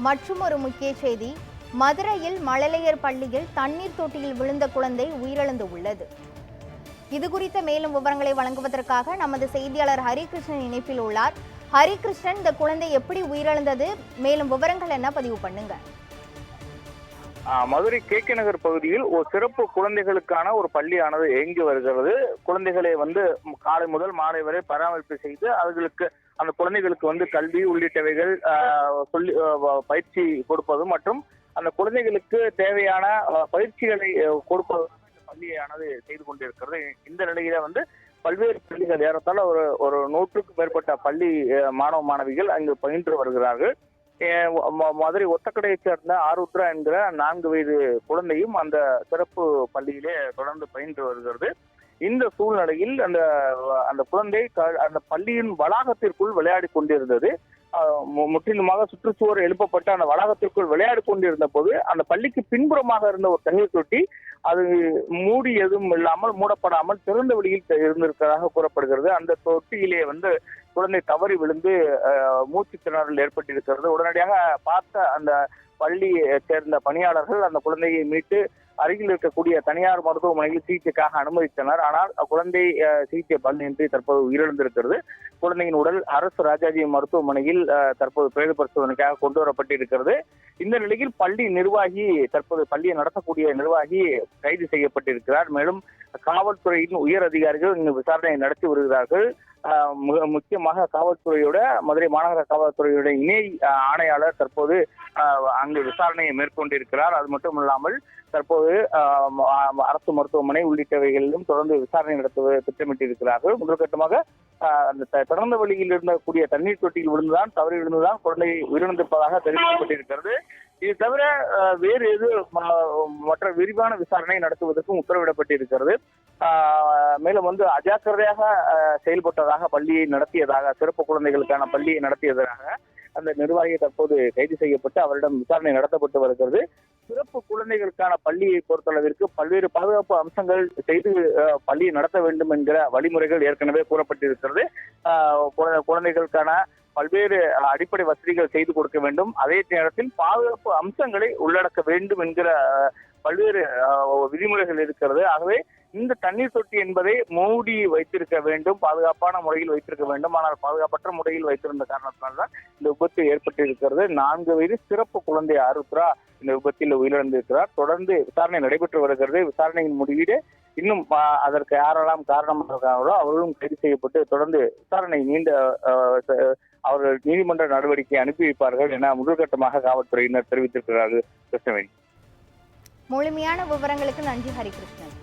மற்றும் ஒரு முக்கிய செய்தி, மதுரையில் மழலையர் பள்ளியில் தண்ணீர் தொட்டியில் விழுந்த குழந்தை உயிரிழந்து உள்ளது. இது குறித்த மேலும் விவரங்களை வழங்குவதற்காக நமது செய்தியாளர் ஹரிகிருஷ்ணன் இணைப்பில் உள்ளார். ஹரிகிருஷ்ணன், இந்த குழந்தை எப்படி உயிரிழந்தது, மேலும் விவரங்கள் என்ன பதிவு பண்ணுங்க. மதுரை கேகே நகர் பகுதியில் ஒரு சிறப்பு குழந்தைகளுக்கான ஒரு பள்ளியானது இயங்கி வருகிறது. குழந்தைகளை காலை முதல் மாலை வரை பராமரிப்பு செய்து அவர்களுக்கு அந்த குழந்தைகளுக்கு கல்வி உள்ளிட்டவைகள் சொல்லி பயிற்சி கொடுப்பது மற்றும் அந்த குழந்தைகளுக்கு தேவையான பயிற்சிகளை கொடுப்பது பள்ளியானது செய்து கொண்டிருக்கிறது. இந்த நிலையில பல்வேறு பள்ளிகள் ஏறத்தாழ ஒரு 100க்கும் மேற்பட்ட பள்ளி மாணவ மாணவிகள் அங்கு பயின்று வருகிறார்கள். மதுரை ஒத்தக்கடையை சேர்ந்த ஆருத்ரா என்கிற 4 வயது குழந்தையும் அந்த சிறப்பு பள்ளியிலே தொடர்ந்து பயின்று வருகிறது. இந்த சூழ்நிலையில் அந்த குழந்தை அந்த பள்ளியின் வளாகத்திற்குள் விளையாடி கொண்டிருந்தது. முற்றிலுமாக சுற்றுச்சுவர் எழுப்பப்பட்ட அந்த வளாகத்திற்குள் விளையாடி கொண்டிருந்த போது அந்த பள்ளிக்கு பின்புறமாக இருந்த ஒரு தண்ணீர் தொட்டி அது மூடி எதுவும் இல்லாமல் மூடப்படாமல் திறந்த வெளியில் இருந்திருக்கிறதாக கூறப்படுகிறது. அந்த தொட்டியிலே குழந்தை தவறி விழுந்து மூச்சு திணறல் ஏற்பட்டிருக்கிறது. உடனடியாக பார்த்த அந்த பள்ளியை சேர்ந்த பணியாளர்கள் அந்த குழந்தையை மீட்டு அருகில் இருக்கக்கூடிய தனியார் மருத்துவமனையில் சிகிச்சைக்காக அனுமதித்தனர். ஆனால் குழந்தை சிகிச்சை பலனின்றி தற்போது உயிரிழந்திருக்கிறது. குழந்தையின் உடல் அரசு ராஜாஜி மருத்துவமனையில் தற்போது பிரேத பரிசோதனைக்காக கொண்டு வரப்பட்டிருக்கிறது. இந்த நிலையில் பள்ளி நிர்வாகி தற்போது பள்ளியை நடத்தக்கூடிய நிர்வாகி கைது செய்யப்பட்டிருக்கிறார். மேலும் காவல்துறையின் உயர் அதிகாரிகள் இங்கு விசாரணை நடத்தி வருகிறார்கள். முக்கியமாக காவல்துறையோட மதுரை மாநகர காவல்துறையோட இணை ஆணையாளர் தற்போது அங்கு விசாரணையை மேற்கொண்டிருக்கிறார். அது மட்டும் இல்லாமல் தற்போது அரசு மருத்துவமனை உள்ளிட்டவைகளிலும் தொடர்ந்து விசாரணை நடத்த திட்டமிட்டிருக்கிறார்கள். முதற்கட்டமாக அந்த திறந்த வழியில் இருந்தக்கூடிய தண்ணீர் தொட்டியில் விழுந்துதான் தவறி விழுந்துதான் குழந்தை உயிரிழந்திருப்பதாக தெரிவிக்கப்பட்டிருக்கிறது. இது தவிர வேறு எது மற்ற விரிவான விசாரணை நடத்துவதற்கும் உத்தரவிடப்பட்டிருக்கிறது. மேலும் அஜாக்கிரதையாக செயல்பட்டதாக பள்ளியை நடத்தியதாக சிறப்பு குழந்தைகளுக்கான பள்ளியை நடத்தியதாக அந்த நிர்வாகி தற்போது கைது செய்யப்பட்டு அவரிடம் விசாரணை நடத்தப்பட்டு வருகிறது. சிறப்பு குழந்தைகளுக்கான பள்ளியை பொறுத்தளவிற்கு பல்வேறு பாதுகாப்பு அம்சங்கள் செய்து பள்ளியை நடத்த வேண்டும் என்கிற வழிமுறைகள் ஏற்கனவே கூறப்பட்டிருக்கிறது. குழந்தைகளுக்கான பல்வேறு அடிப்படை வசதிகள் செய்து கொடுக்க வேண்டும், அதே நேரத்தில் பாதுகாப்பு அம்சங்களை உள்ளடக்க வேண்டும் என்கிற பல்வேறு விதிமுறைகள் இருக்கிறது. ஆகவே இந்த தண்ணீர் தொட்டி என்பதை மூடி வைத்திருக்க வேண்டும், பாதுகாப்பான முறையில் வைத்திருக்க வேண்டும். ஆனால் பாதுகாப்பற்ற முறையில் வைத்திருந்த காரணத்தினால்தான் இந்த விபத்து ஏற்பட்டிருக்கிறது. 4 வயது சிறப்பு குழந்தை ஆருத்ரா இந்த விபத்தில் உயிரிழந்திருக்கிறார். தொடர்ந்து விசாரணை நடைபெற்று வருகிறது. விசாரணையின் முடிவீடு இன்னும் அதற்கு யாரெல்லாம் காரணமாக இருக்காங்களோ அவர்களும் கைது செய்யப்பட்டு தொடர்ந்து விசாரணை அவர்கள் நீதிமன்ற நடவடிக்கை அனுப்பி வைப்பார்கள் என முதற்கட்டமாக காவல்துறையினர் தெரிவித்திருக்கிறார்கள். கிருஷ்ணவேணி, முழுமையான விவரங்களுக்கு நன்றி ஹரிகிருஷ்ணன்.